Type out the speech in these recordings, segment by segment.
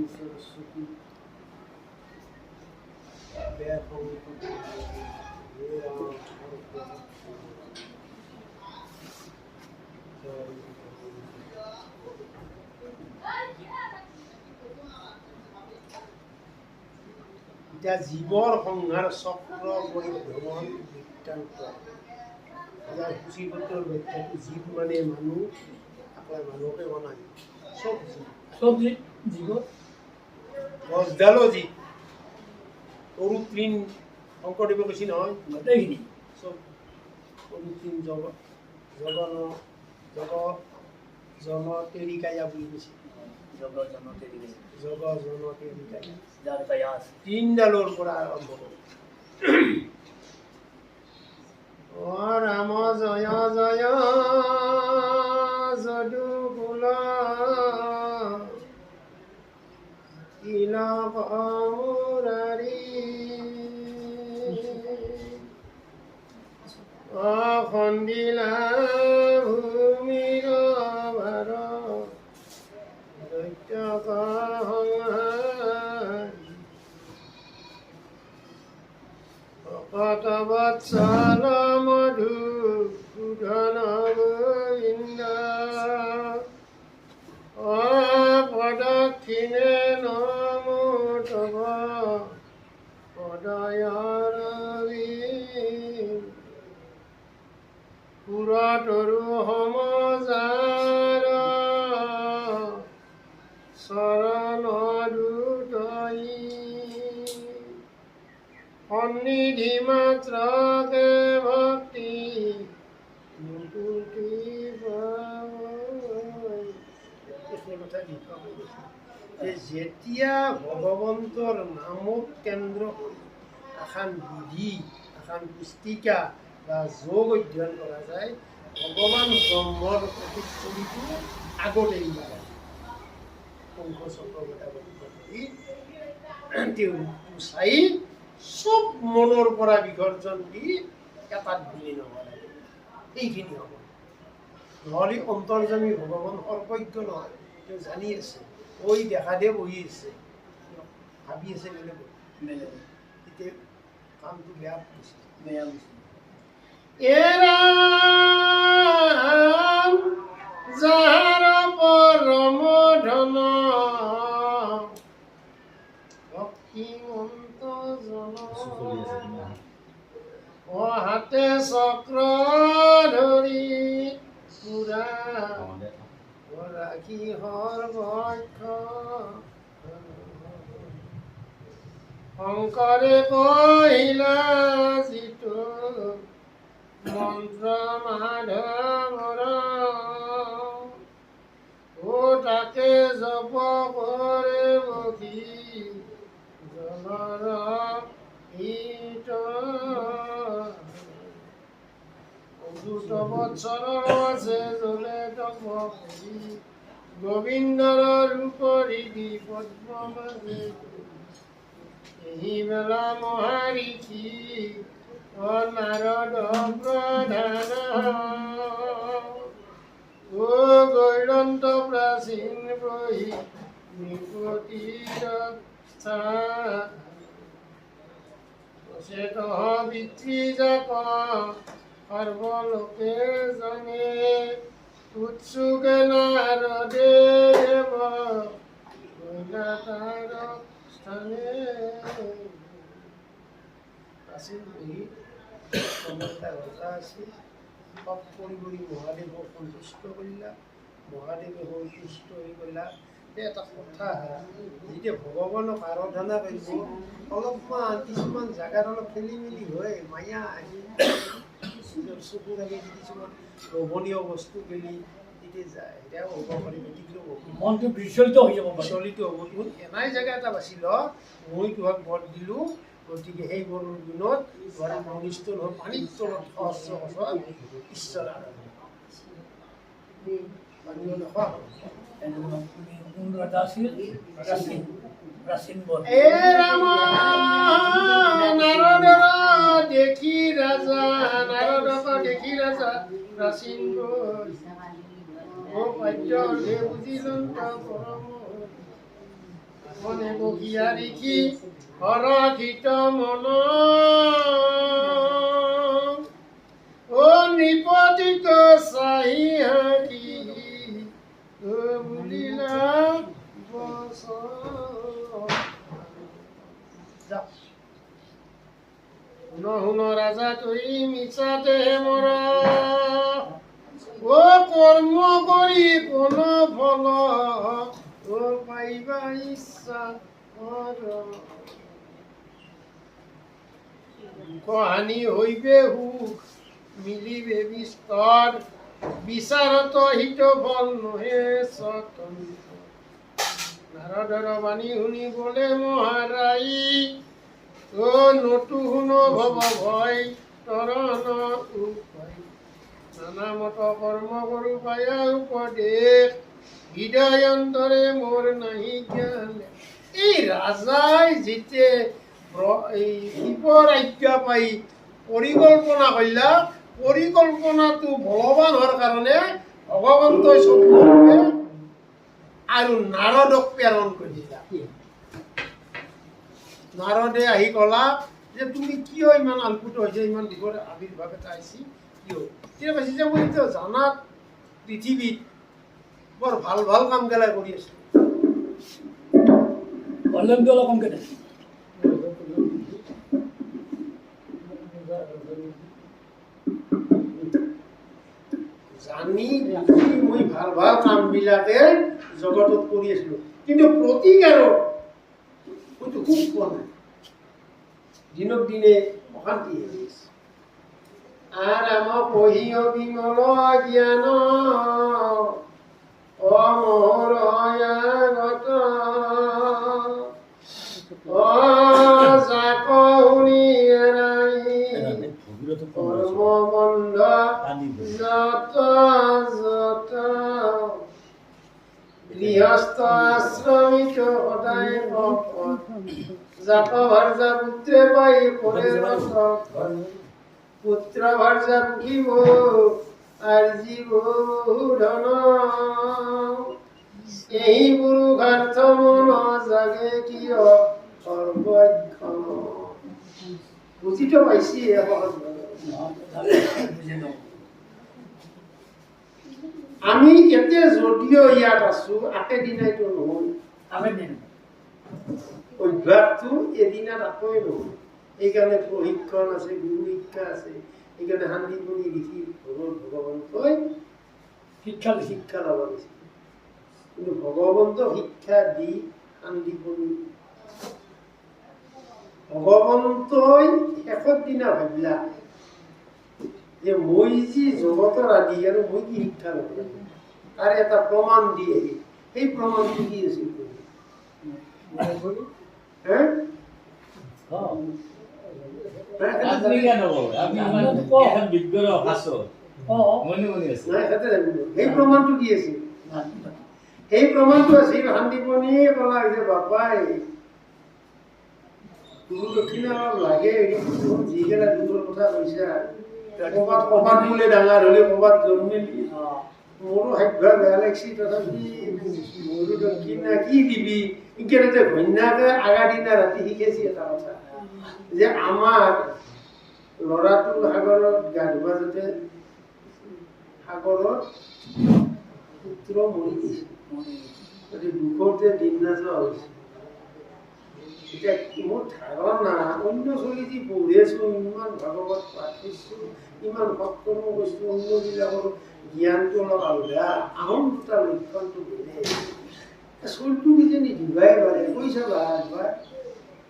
सरस्वती এতিয়া জীৱৰ সংহাৰ চক্ৰ ভ্ৰমণ বৃত্তান্ত ইয়াৰ সূচীবদ্ধ ব্যাখ্যাটো জীৱ মানে মানুহ আপোনাৰ মানুহকে বনায় চব জীৱ গছডালো জীৱ সৰু তৃণ শংকৰদেৱে কৈছে নহয় গোটেইখিনি চব সৰু তৃণ জগ জন তেৰিকায়া বুলি কৈছে জগ জন তেৰিকায়া তৃণডালৰ পৰা আৰম্ভ কৰোঁ ৰাম জয় জয় যদুকুল তিলক মুৰাৰী অখণ্ডিলা ভূমিৰ ভাৰ দৈত্যক সংহাৰী ভকত বৎসল মধুসূদন গোবিন্দ অপদক্ষিণে নমো তব পদয়ৰবিন্দ পুৰতৰু সমজাৰ চৰণ দুতই সন্নিধি মাত্ৰকে ভক্তি মুকুতি যেতিয়া ভগৱন্তৰ নামক কেন্দ্ৰ কৰি এখন বিধি এখন পুস্তিকা বা যোগ অধ্যয়ন কৰা যায় ভগৱান ব্ৰহ্মৰ প্ৰতিচ্ছবিটো আগতে যায় শংখ চক্ৰৱৰ্তী তেওঁ চাই চব মনৰ পৰা বিসৰ্জন দি এটাত বিলীন হ'ব লাগে এইখিনি হ'ব নহ'লে অন্তৰ্যামী ভগৱান সৰ্বজ্ঞ নহয় তেওঁ জানি আছে ঐ দেখা দিয়ে বহি আছে ভাবি আছে বেলেগ তেতিয়া কামটো বেয়া হৈছে এৰাম যাৰ পৰম ধন ভক্তিমন্ত জন হাতে চক্ৰ ধৰি পুৰা ৰাখি সৰ্বক্ষ শংকৰে কহিলা যিটো মন্ত্ৰ মাধৱৰ ও তাকে জপ কৰে বহি জনৰ হিত অদ্ভুত বৎসৰৰ আছে জলে তপ কৰি গোবিন্দৰ ৰূপ ৰিধি পদ্ম মাজে এই বেলা মহাৰিষি নাৰদ প্ৰধান ও গৈৰন্ত প্ৰাচীন বহি নৃপতিৰ চেত পিতৃজাক সৰ্বলোকে জানে উৎসুকে নাৰদেৱ তাৰ স্থানে আছিল বহি এটা ৰজা আছিল সব কৰি মহাদেৱক সন্তুষ্ট কৰিলা মহাদেৱে সন্তুষ্ট হৈ গ'লা এটা কথা যেতিয়া ভগৱানক আৰাধনা কৰিব অলপমান কিছুমান জেগাত অলপ খেলি মেলি হয় মায়া আহি চকুৰ আগে কিছুমান লোভনীয় বস্তু গেলি তেতিয়া যায় এতিয়া হ'ব পাৰি গতিকেও মনটো বিচলিত হৈ যাব বিচলিত হ'ব এনাই জেগা এটা বাছি ল মই তোমাক বধ দিলোঁ গতিকে সেই বৰৰ দিনত ধৰা অনিষ্ট নহয় পানীৰ তলত সহস্ৰ বছৰ ঈশ্বৰ আৰাধনা পানীও নোখোৱা দেখি ৰাজা নাৰদক দেখি ৰাজা প্ৰাচীন ও পাদ্য অৰ্ধে বুঝিলন পৰম মনে বহিয়া দেখি হৰখিত মন ও নিপতিত চাহি হাকি ও বুলিলা শুন শুন ৰাজা তই মিছাতে মৰ ও কৰ্ম কৰি কোন ফল ও পাইবা ইচ্ছা কহানি হইবে সুখ মিলিবে বিস্তৰ বিচাৰত হিত ফল নহে স্বতন্ত্ৰ নাৰদৰ বাণী শুনিবলে মহাৰাই ও নটু শুন ভৱ ভয় তৰণ উপায় নানা মত কৰ্ম কৰো পায়া উপদেশ হৃদয় অন্তৰে মোৰ নাহি জ্ঞান এই ৰাজাই যেতিয়া শিৱৰ আজ্ঞা পাই পৰিকল্পনা কৰিলা পৰিকল্পনাটো বলৱান হোৱাৰ কাৰণে ভগৱন্তই চকুৰে আৰু নাৰদক প্ৰেৰণ কৰিলা নাৰদে আহি ক'লা যে তুমি কিয় ইমান আলপুত হৈছে ইমান দিবৰ আবিৰ্ভাৱ এটা আহিছি কিয় তেতিয়া কৈছে যে মই এতিয়া জানাত পৃথিৱীত বৰ ভাল ভাল কাম গেলা কৰি আছো জানি মই ভাল ভাল কামবিলাকে জগতত কৰি আছিলো কিন্তু প্ৰতিকাৰৰ হয়তো খুব পোৱা নাই দিনক দিনে অশান্তি হৈ আছে আৰ আমাৰ পহিয় বিমল জ্ঞান অমৰয়াগত যাক শুনি এৰাই কৰ্মবন্ধ যত যত গৃহস্থ আশ্ৰমিত সদায় যাক ভাৰ্যা পুত্ৰে পাই কৰে পুত্ৰ ভাৰ্যা পুহিব আৰ্জিব ধন এই পুৰুষাৰ্থ মন জাগে কিয় সৰ্বক্ষণ বুজিতো পাইছি আমি এতিয়া যদিও ইয়াত আছো একেদিনাইতো নহয় অভ্যাসটো এদিনত আকোৱে নহয় এইকাৰণে প্ৰশিক্ষণ আছে গুৰু শিক্ষা আছে এইকাৰণে শান্তি কৰি ঋষি ভগৱন্তই শিক্ষা ল'ব দিছে কিন্তু ভগৱন্ত শিক্ষা দি শান্তি কৰি ভগৱন্তই শেষৰ দিনা ভাবিলা যে মই যি জগতৰ আদি আৰু মই কি শিক্ষা ল'ব লাগে তাৰ এটা প্ৰমাণ দিয়ে সেই প্ৰমাণটো কি আছিল সেই প্ৰমাণটো কি আছিল সেই প্ৰমাণটো আছিল শান্তিপণিয়ে ক'লা যে বাপাই গুৰু দক্ষিণা অলপ লাগে যিকেইটা দুখৰ কথা কৈছা ক'ৰবাত ক'ৰবাত বোলে ডাঙৰ হ'লে ক'ৰবাত জন্মিলি মোৰো ভাগ্য বেয়া লাগছি তথাপি মোৰো দক্ষিণা কি দিবি ইকেইটাতে ঘন্যাকে আগা দিনা ৰাতি শিকাইছি এটা কথা যে আমাৰ ল'ৰাটো সাগৰত গা ধুবা যাতে সাগৰত পুত্ৰ মৰি গৈছে দুখতে দিন নাযোৱা হৈছে এতিয়া মোৰ ধাৰণা অন্য চলি যি পঢ়ি আছো ইমান ভাগৱত পাঠ কৰিছো ইমান সৎকৰ্ম কৰিছো অন্যবিলাকৰ জ্ঞানটো অলপ আলগা আহোম দুটা লক্ষণটো বেলেগ চলটো কিজানি দিবাই পাৰে পইচা বাঢ়া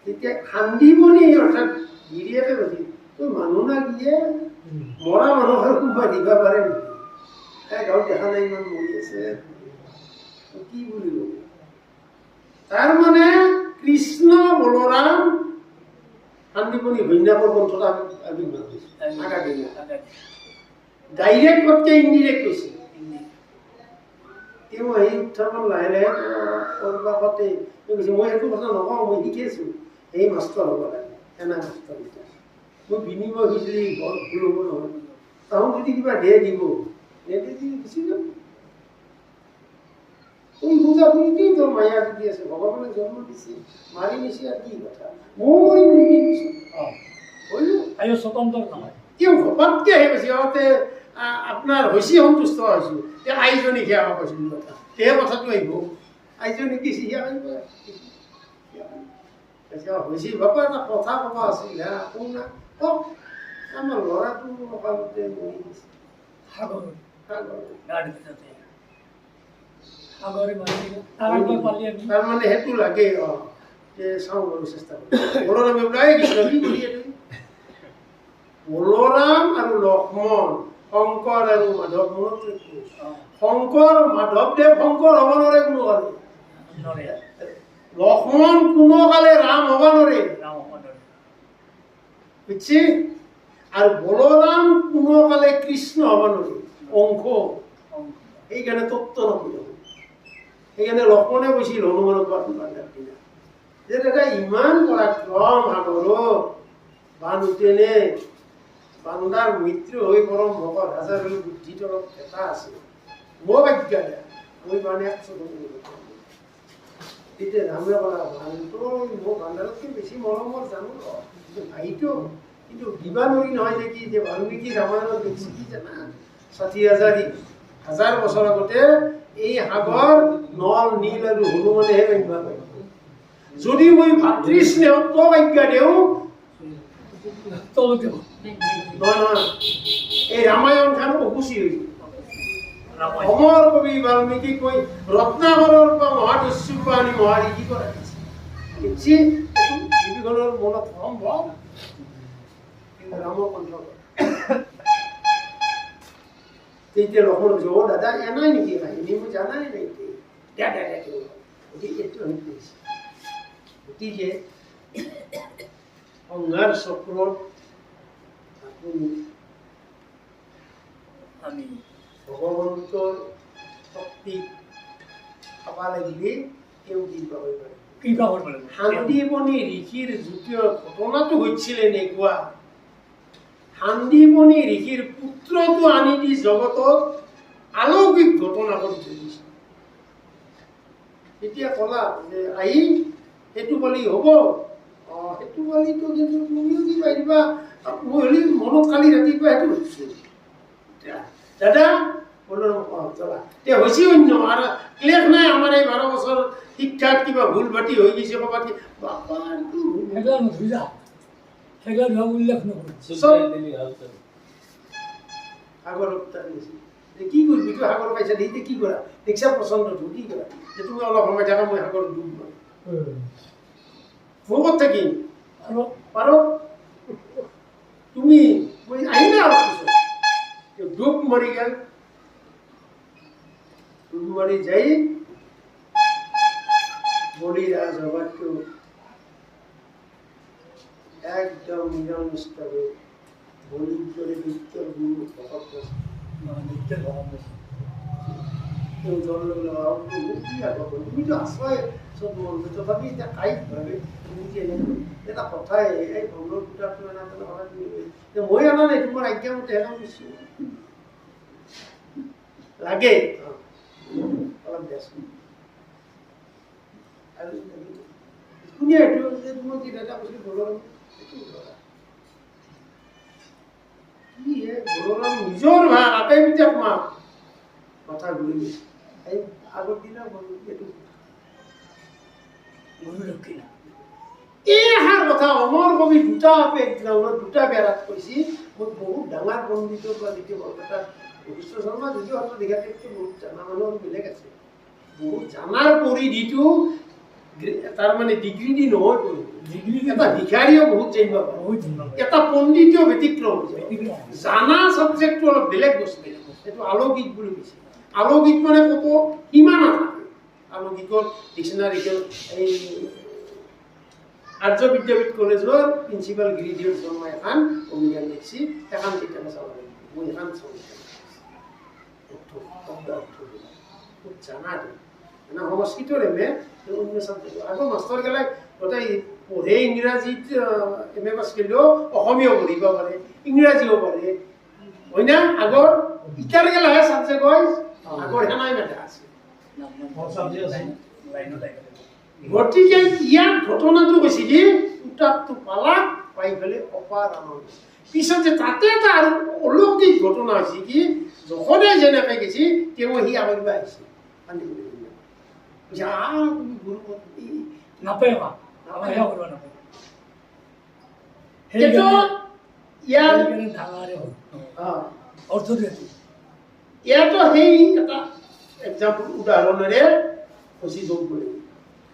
তেতিয়া খান্দিবনি অৰ্থাৎ গিৰিয়েকে কৈছিল তই মানুহ না গিয়ে মৰা মানুহৰ কোনোবা দিবা পাৰে নেকি গাঁৱত দেখা নাই ইমান মৰি আছে কি বুলিব তাৰ মানে কৃষ্ণ বলৰাম শান্তিপণি ঘৈণীয়েকৰ গ্ৰন্থত আবিৰ্ভাৱ হৈছে ডাইৰেক্ট কতকে ইনডিৰেক্ট কৈছে তেওঁ আহি উত্থাপন লাহে লাহে কৰবাতে কৈছে মই একো কথা নকওঁ মই শিকিছোঁ এই মাষ্টৰ হ'ব লাগে এনা মাষ্টৰ মই বিনিময় খুজিলে ঘৰ ভুল হ'ব নহয় তাহোঁ যদি কিবা দিয়ে দিব গুচি যাব ওই পূজা বুঝতেই তোর মায়া যদি আছে ভগবানের জন্ম দিছে মারি নিছি আর কি কথা মরি বুঝি দিছে আয়ো স্বতন্ত্র নহয় কেউ ঘপাতকে আহি পাইছে আগতে আপোনাৰ হৈছি সন্তুষ্ট হৈছোঁ যে আইজনী সেয়া কৈছিল কথা সেই কথাটো আহিব আইজনী কি সিয়া আহিব হৈছি বাপা এটা কথা ক'ব আছিল হা শুন না কওক আমাৰ ল'ৰাটো অকালতে মৰি গৈছে সাগৰ সাগৰ গাড়ী ভিতৰতে সাগৰে মাৰি তাৰপৰা পালি আমি তাৰমানে সেইটো লাগে যে চাওঁ বাৰু চেষ্টা কৰোঁ বলৰামে ওলাই গৈছিল কি কৰি বলৰাম আৰু লক্ষ্মণ শংকৰ আৰু মাধৱ মনত ৰাখিব শংকৰ মাধৱদেৱ শংকৰ হ'ব নোৱাৰে কোনো কালে লক্ষ্মণ কোনো কালে ৰাম হ'ব নোৱাৰে বুজিছি আৰু বলৰাম কোনো কালে কৃষ্ণ হ'ব নোৱাৰে অংশ সেইকাৰণে তত্ত্ব নকৰিব সেইকাৰণে লক্ষ্মণে কৈছিল হনুমানক বান্ধাৰ দিনা যে দাদা ইমান পৰাক্ৰম সাগৰত বান উঠেনে বান্দাৰ মৃত্যু হৈ পৰম ভকত হাজাৰ হৈ বুদ্ধি তলত এটা আছে মোক আজ্ঞা দিয়া মই মানে তেতিয়া ৰামে ক'লা বানটো মোক বান্দাৰতকৈ বেছি মৰমৰ জানো ভাইটো কিন্তু দিবা নোৱাৰি নহয় যে কি যে বাল্মীকি ৰামায়ণত দেখিছে কি জানা ৬০,০০০ বছৰ আগতে এই সাগৰ নল নীল আৰু হনুমানেহে বান্ধিব পাৰিব যদি মই ভাতৃ স্নেহত তোক আজ্ঞা দিওঁ নহয় এই ৰামায়ণখন অসুচি হৈ অমৰ কবি বাল্মীকি কৈ ৰত্নাকৰৰ পৰা মহাদস্যুৰ পৰা আনি মহাৰিষি কৰা হৈছে পৃথিৱীখনৰ মনত সম্ভৱ কিন্তু ৰামৰ কণ্ঠ তেতিয়া লক্ষ্মণ কৈছে অ' দাদা এনাই নেকি কাহিনী মই জানাই নাই গতিকে সংঘাৰ চক্ৰত আমি ভগৱন্তৰ শক্তি খাব লাগিলে তেওঁ কি পাব পাৰে কৃপা কৰিব লাগিব শান্তিপনী ঋষিৰ যুগীয় ঘটনাটো হৈছিল এনেকুৱা শান্তিপনী ঋষিৰ পুত্ৰটো আনি দি জগতত আলৌকিক ঘটনা কৰি থৈ দিছে তেতিয়া ক'লা যে আহি সেইটো পালি হ'ব সেইটো পালিতো কিন্তু তুমিও কি পাৰিবা মই হ'লে মনত কালি ৰাতিপুৱা সেইটো হৈছোঁ দাদা বোলো চলা এতিয়া হৈছে অন্য আৰু ক্লেশ নাই আমাৰ এই 12 বছৰ শিক্ষাত কিবা ভুল বাটি হৈ গৈছে ক'ৰবাত সেইগিলা নুধুজা সেইগিলা ধৰা উল্লেখ নকৰোঁ সাগৰত যে কি কৰিবি তই সাগৰ পাইছা দেখিতে কি কৰা দেখিছা পচন্দটো কি কৰা যে তুমি অলপ সময় থাকা মই সাগৰত ডুব মাৰিম মই ক'ত থাকিম পাৰ তুমি মই আহিলে অলপ পিছত ডুব মাৰি গেল ডুব মাৰি যাই বলিৰাজ হবাটো একদম নিৰনিষ্ঠভাৱে বলিৰ দৰে নিত্যৰ গুৰু ভকত তুমিতো আছাই চব মন তথাপি এতিয়া কাইত ভাবে তুমি যে এটা কথাই এই ভগৰ দুটাটো এনা কথা মই অনা নাই তোমাৰ আজ্ঞা মতে হেৰাম দিছোঁ লাগে অলপ দেচোন আৰু কোনে এইটো যে তোমাক কি দাদা কৈছিল বলৰাম কি হে বলৰাম নিজৰ ভাগ আটাই পিতাক মাক কথা ঘূৰি গৈছে এই আগৰ দিনা এইটো গুৰুদক্ষিণা এইষাৰ কথা অমৰ কবি দুটা বেকগ্ৰাউণ্ডত দুটা বেৰাত কৈছে মই বহুত ডাঙৰ পণ্ডিতৰ পৰা যেতিয়া বৰপেটা ভৱিষ্য শৰ্মা যদিও হয়তো দেখাতকৈ বহুত জানা মানুহৰ বেলেগ আছে বহুত জানাৰ পৰিধিটো তাৰমানে ডিগ্ৰী দি নহয় এটা ভিখাৰীও বহুত জানিব পাৰে এটা পণ্ডিতেও ব্যতিক্ৰম জানা ছাবজেক্টটো অলপ বেলেগ বস্তু এইটো আলৌকিক বুলি কৈছে আলৌকিক মানে ক'তো সীমা নাথাকে আলৌকিকৰ ডিক্সনাৰীখন এই আৰ্য বিদ্যাপীঠ কলেজৰ প্ৰিন্সিপাল গিৰিধৰ শৰ্মা এখন অভিধান লিখিছে এখন কেতিয়াবা চাব লাগিব মই এখন চাওঁ খুব জানা মানে সংস্কৃতৰ এমে অন্য চাবজেক্ট আগৰ মাষ্টৰগিলাক গোটেই পঢ়ে ইংৰাজীত এম এ পাছ কৰিলেও অসমীয়াও পঢ়িব পাৰে ইংৰাজীও পাৰে হয় না আগৰ ইটাৰ গেলাহে চাবজেক্ট হয় আগৰ সেনাই মেধা আছে লাইনত আহিব। গতিকে ইয়াত ঘটনাটো হৈছে কি উত্তাপটো পালাক পাই পেলাই অপাৰ আনন্দ পিছত যে তাতে এটা আৰু অলৌকিক ঘটনা হৈছে কি যখনে যেনেকৈ গৈছে তেওঁ সি আগৰিব আহিছে গুৰুপত্নী নাপায় মা আমাৰ সেয়া কৰিব নাপায় সেইটো ইয়াৰ ডাঙৰে হ'ল অঁ অৰ্থটো এইটো ইয়াতো সেই এটা এক্সাম্পল উদাহৰণেৰে খচি যোগ কৰি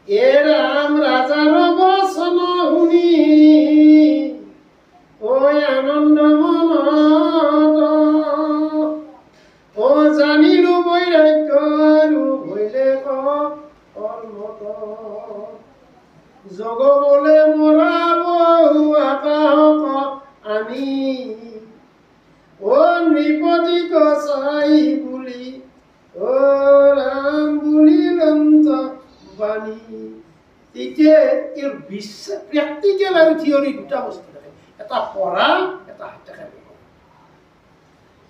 এ ৰাম ৰাজাৰ বচন শুনি ঐ আনন্দ মনত অ জানিলো বৈৰাগ্য আৰু ভৈলে কৰ্মত জগ বোলে মৰাব আকাশক আনি ও নৃপতি কসাই বুলি ও রাম বুলি লন্ত বাণী এতিয়া এর বিশ্বাস প্র্যাকটিক্যাল আর থিওরি দুটা বস্তু থাকে এটা পড়া এটা হাতে কামে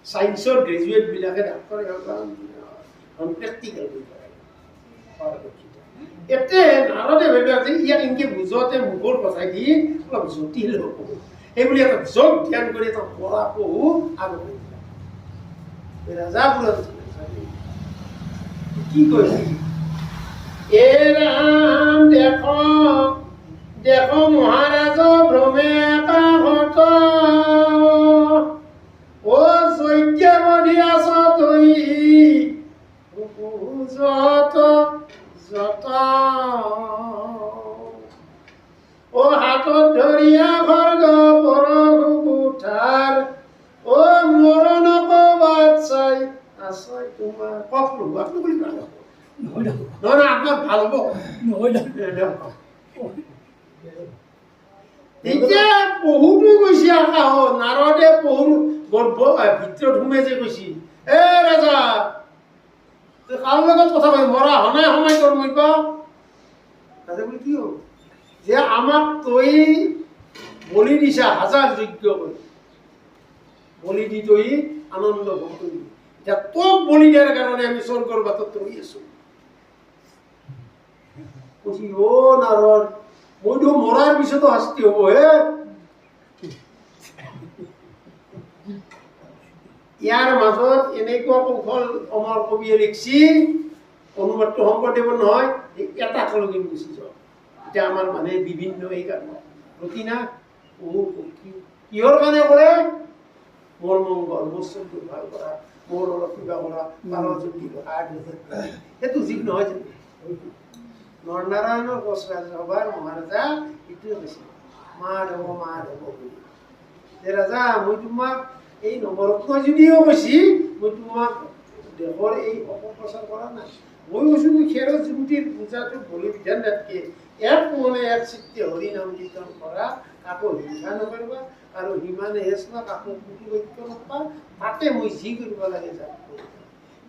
সায়েন্সৰ গ্ৰেজুৱেট বিলাকে ডাক্তৰ এখন প্ৰ্যাকটিক্যাল কৰি থাকে এতে নাৰদে ভাবে যে ইয়াক ইনকে বুঝোতে মুখৰ কথাই দি অলপ জটিল হ'ব এইবুলি এটা যোগ ধ্যান কৰি এটা পঢ়া পহু আগলৈ ৰাজাবোৰৰ কি কৈছে এ ৰাম দেখ দেখ মহাৰাজ ভ্ৰমে কাহত ও যজ্ঞাবধি আছ তই যত যত ও হাতত ধৰিয়া খৰ্গ পৰশু কুঠাৰ ও মৰণ কবাত চাই আছয় তোমাৰ কফলো আপুনি বুলি কোৱা নহয় নহয় আপোনাৰ ভাল হ'ব নহয় এতিয়া পহুটো গৈছে আকাশত নাৰদে পহুৰ গৰ্ভ ভিতৰত সোমাই যে গৈছে এ ৰাজা কাৰ লগত কথা কৈ মৰা হনাই সময় তোৰ মই কোৱা ৰাজা বুলি কি হ'ল যে আমাক তই বলি দিছা হাজাৰ যজ্ঞ কৰি বলি দি তই আনন্দ ভোগ কৰিবি এতিয়া তোক বলি দিয়াৰ কাৰণে আমি স্বৰ্গৰ বাটত ৰৈ আছো কৈছি অ নাৰদ মইতো মৰাৰ পিছতো শাস্তি হ'ব হে ইয়াৰ মাজত এনেকুৱা কৌশল অমৰ কবিয়ে লিখছি অনুবাদটো শংকৰদেৱৰ নহয় এটা কলগিন গুচি যাওক এতিয়া আমাৰ মানে বিভিন্ন এই কাৰণে ৰতিনা কিহৰ কাৰণে কৰে মোৰ মংগল মোৰ চকুৰ ভাল কৰা মোৰ অলপ কিবা কৰা পাৰ যদি সেইটো জীৱ নহয় জানো নৰনাৰায়ণৰ কোচ ৰাজসভাৰ মহাৰাজা এইটোৱে কৈছে মাধৱ বুলি যে ৰাজা মই তোমাক এই নৱৰত্ন যদিও কৈছি মই তোমাক দেশৰ এই অপপ্ৰচাৰ কৰা নাই মই কৈছো খেৰৰ যুৱতীৰ পূজাটো বলি বিধান দিয়াতকে এক মনে এক চিত্তে হৰি নাম কীৰ্তন কৰা কাকো হিংসা নকৰিবা আৰু সিমানে হেচ না কাকো কুটিবৈক্য নকবা তাতে মই যি কৰিব লাগে যাক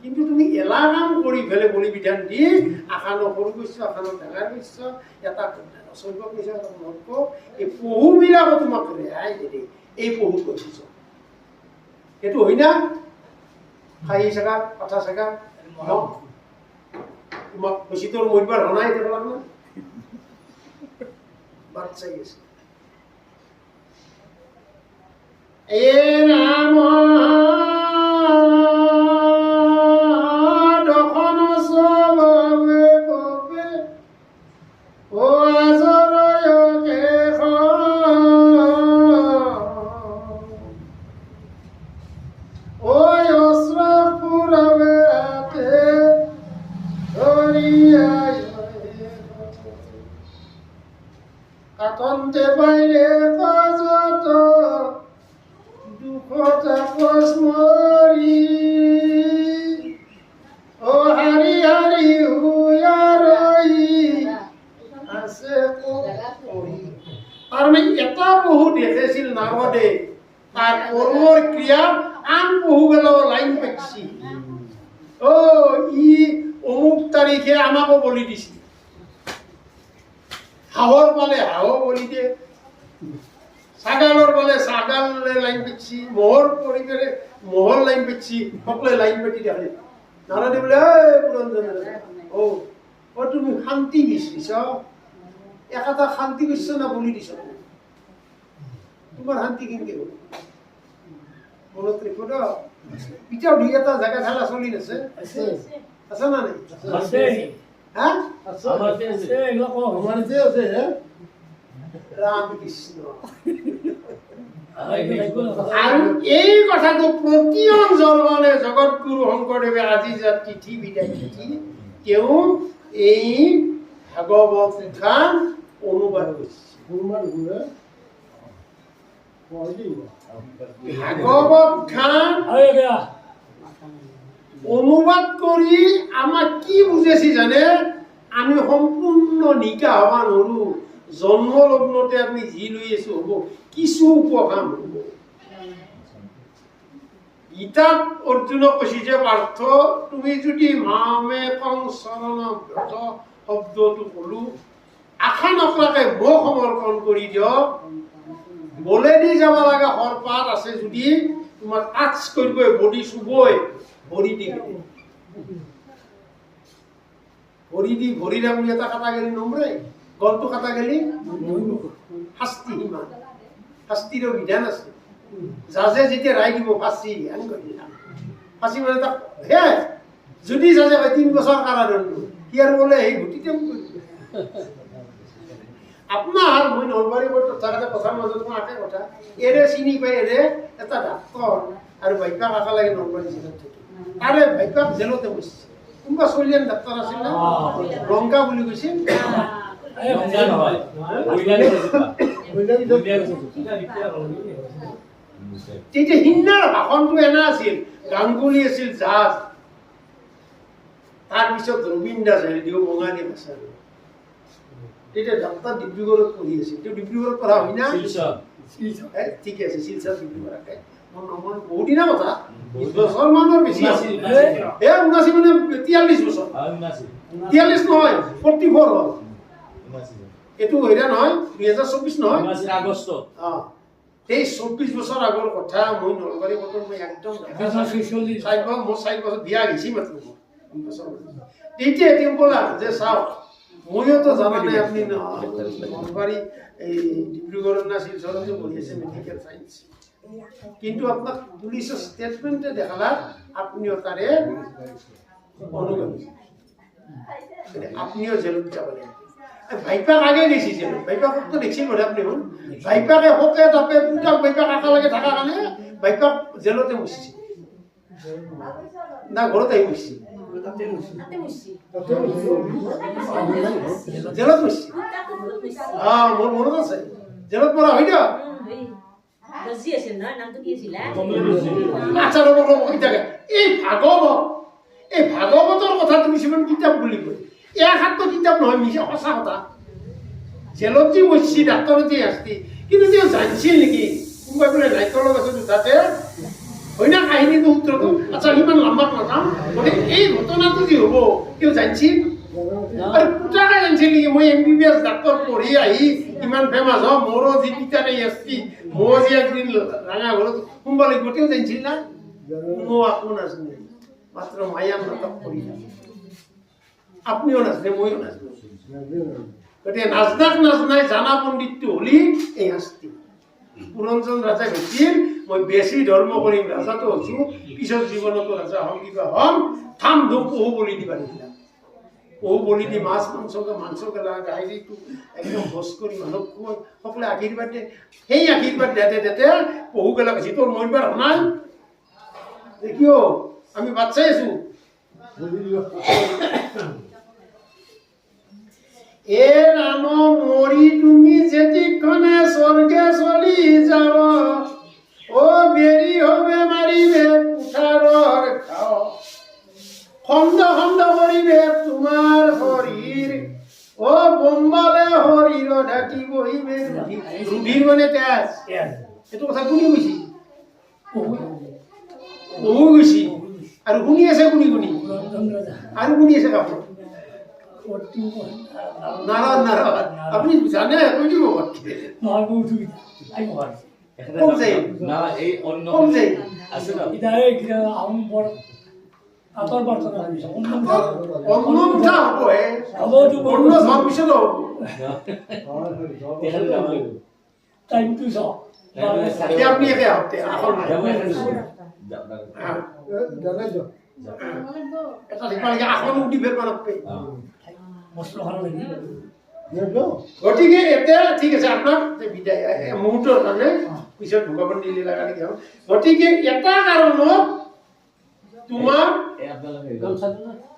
কিন্তু তুমি এলা কাম কৰি পেলাই বলি বিধান দি আখানো সৰু কৈছো আখানো ডাঙৰ কৈছো এটা অচৈব কৈছো এটা নকো এই পহুবিলাকো তোমাক ৰেহাই নিদিয়ে এই পহু কৈছো এইটো হয় না খাই চাকা কথা চাকা তোমাক বেছি তোৰ মৰিবাৰ হনাই দিব লাগব বাট চাই আছে এ ৰাম দখন সবে কবে ও আজৰয়কে ওই অস্ত্রপুরবে কাতন্তে বাইরে কাজত দুঃখ তাপস মরি ও হারি হারি হুয়ারই আছে করি আর মানে এটা বহু দেখেছিল নারদে তার কর্মর ক্রিয়া আন বহু গেল লাইন পাইছি ও ই অমুক তারিখে আমাকে বলি দিছি হাওর পালে হাও বলি দিয়ে ছাগালর পালে ছাগালে লাইন পাইছি মোহর পরি গেলে মোহর লাইন পাইছি সকলে লাইন পাতি দেখে নারদে বলে পুরঞ্জন ও তুমি শান্তি বিচাৰিছ এটা শান্তি বিশ্ব না বলি দিছ তোমাৰ শান্তি কেনেকৈ হ'ল মনত ৰাখিব দ এতিয়াও দুই এটা জেগা খেলা চলি আছে আছে না নাই আছে হা আছে এইবিলাক কওঁ আমাৰতে আছে হে ৰাম কৃষ্ণ এইটো আৰু এই কথাটো প্ৰতি অঞ্চললে জগতগুৰু শংকৰদেৱে আজি যে তিথি বিদায় তিথি তেওঁ এই ভাগৱত খান অনুবাদ কৰিছে গুৰুমাৰ গুৰে কয় দিব ভাগৱত খান আৰু এয়া অনুবাদ কৰি আমাক কি বুজাইছে জানে আমি সম্পূৰ্ণ নিকা হবা নোৱাৰো জন্ম লগ্নতে আমি যি লৈ আছো হ'ব কিছু উপকাম হ'ব গীতাত অৰ্জুনক কৈছে যে পাৰ্থ তুমি যদি মামে কং চৰণ ব্ৰত শব্দটো ক'লো আশা নকৰাকে মোক সমৰ্পণ কৰি দিয়ক বলেদি যাব লগা সৰপাত আছে যদি তোমাৰ টাচ কৰিবই বডি চুবই ভৰি দি ভৰি ৰাখি এটা কাটা গেলি নমৰে গলটো কাটা গেলি শাস্তি সিমান শাস্তিৰো বিধান আছে জাজে যেতিয়া ৰায় দিব ফাঁচি ফাঁচি মানে তাক হে যদি জাজে কয় 3 বছৰ কাৰাদণ্ড সি আৰু বোলে সেই ঘটিতে আপোনাৰ মই নলবাৰীৰ তথাকথা কথাৰ মাজত মই আকে কথা এৰে চিনি পাই এৰে এটা ডাক্তৰ আৰু বাইপাক আশা লাগে নলবাৰী জিলাত থাকে তাৰে বাইপাক জেলতে বসছে কোনোবা চলিয়ান ডাক্তৰ আছিল না ৰংকা বুলি কৈছিল তেতিয়া হিন্দাৰ ভাষণটো এনে আছিল গাংগুলী আছিল জাজ তাৰপিছত ৰবীন দাস হেৰিও বঙালী ভাষা তেতিয়া ডাক্তৰ ডিব্ৰুগড়ত পঢ়ি আছিল তেওঁ ডিব্ৰুগড়ত পঢ়া হয় না ঠিকে আছে শিলচৰ ডিব্ৰুগড়তে মোৰ নম্বৰ বহুত দিনৰ কথা 20 বছৰ মানৰ বেছি আছিল 79 মানে 43 বছৰ 43 নহয় 44 হ'ল এইটো হেৰা নহয় 2024 নহয় আগষ্ট এই 24 বছৰ আগৰ কথা মই নলবাৰী বতৰ মই একদম মোৰ 4 বছৰ বিয়া গেছি মাত্ৰ তেতিয়া তেওঁ ক'লা যে চাওক মইতো জানা নাই আপনি নলবাৰী এই ডিব্ৰুগড়ৰ না শিলচৰতে পঢ়ি আছে মেডিকেল সায়েন্স কিন্তু আপোনাক পুলিচৰ ষ্টেটমেণ্টে দেখালা আপনিও তাৰে অনুগামী আপনিও জেলত যাব লাগিব ভাইপাক আগে গেছি যে ভাইপাকতো দেখছি পঢ়ে আপনি হল ভাইপাকে হকে তাপে পুতাক ভাইপাক আশা লাগে থাকা কাৰণে ভাইপাক জেলতে মচিছে না ঘৰত আহি মচিছে জেলত মচিছে মোৰ মনত আছে জেলত পৰা হয় দিয়ক আচ্ছা ৰ'ব এই ভাগৱতৰ কথা তুমি সিমান কিতাপ বুলি কয় এখাতটো কিতাপ নহয় মিছা সঁচা কথা জেলত যে মচি ডাক্তৰত যে আসতি কিন্তু তেওঁ জানিছিল নেকি কোনোবাই বোলে নাইকলত আছে তাতে হয় না কাহিনীটো সূত্ৰটো আচ্ছা সিমান লম্বা নাযাম গতিকে এই ঘটনাটো যে হ'ব তেওঁ জানিছিল আৰু পুতাকে জানিছিল নেকি মই MBBS ডাক্তৰ পঢ়ি আহি ইমান ফেমাছ হ মোৰো যি পিতাকে আসতি মই যে একদিন ৰাঙা ঘৰত সোমবা লাগিব তেওঁ জানিছিল না মই আকৌ নাজানে মাত্ৰ মায়াম নাটক কৰি আপনিও নাজানে মইও নাজানো গতিকে নাজনাই জানা পণ্ডিতটো হলি এই শাস্তি পুৰঞ্জন ৰাজাই কৈছিল মই বেছি ধৰ্ম কৰিম ৰাজাটো হৈছো পিছত জীৱনতো ৰাজা হম কিবা হম থাম ধুম পহু বলি দিবা নিদিলা পহু বলি দি মাছ মাংসকে গাহৰিটো একদম ভোজ কৰি মানুহক খুৱাই সকলোৱে আশীৰ্বাদ দিয়ে সেই আশীৰ্বাদ দেতে পহুগেলা কৈছে তোৰ মৰিবাৰ শুনাই দেখিও আমি বাট চাই আছো এ রাম মরি তুমি যেতিক্ষণে স্বর্গে চলি যাব ও বেরি হবে মারিবে কুঠারর খাও খন্ড খন্ড করিবে তোমার শরীর ও বোম্বালে শরীর ঢাকি বহিবে রুধির মানে তেজ এইটো কথা কোনে কৈছি বহু গৈছি আৰু শুনি আছে কোনি আৰু শুনি আছে কাপোৰ নাৰায়ণ আপনি জানে কই দিব হাতৰ প্ৰাৰ্থনা কৰিছে অন্ন মুঠা হ'ব হে অন্ন যোৱাৰ পিছত হ'ব টাইমটো চাওক আপনি একে হতে এখন এটা দেখবাগে এখন উঠিবে পাৰপে মছলাখান লাগি গতিকে এতিয়া ঠিক আছে আপোনাক বিদায় মুহূৰ্তৰ কাৰণে পিছত ভগৱান দিলে লগা নেকি গতিকে এটা কাৰণত তোমাৰ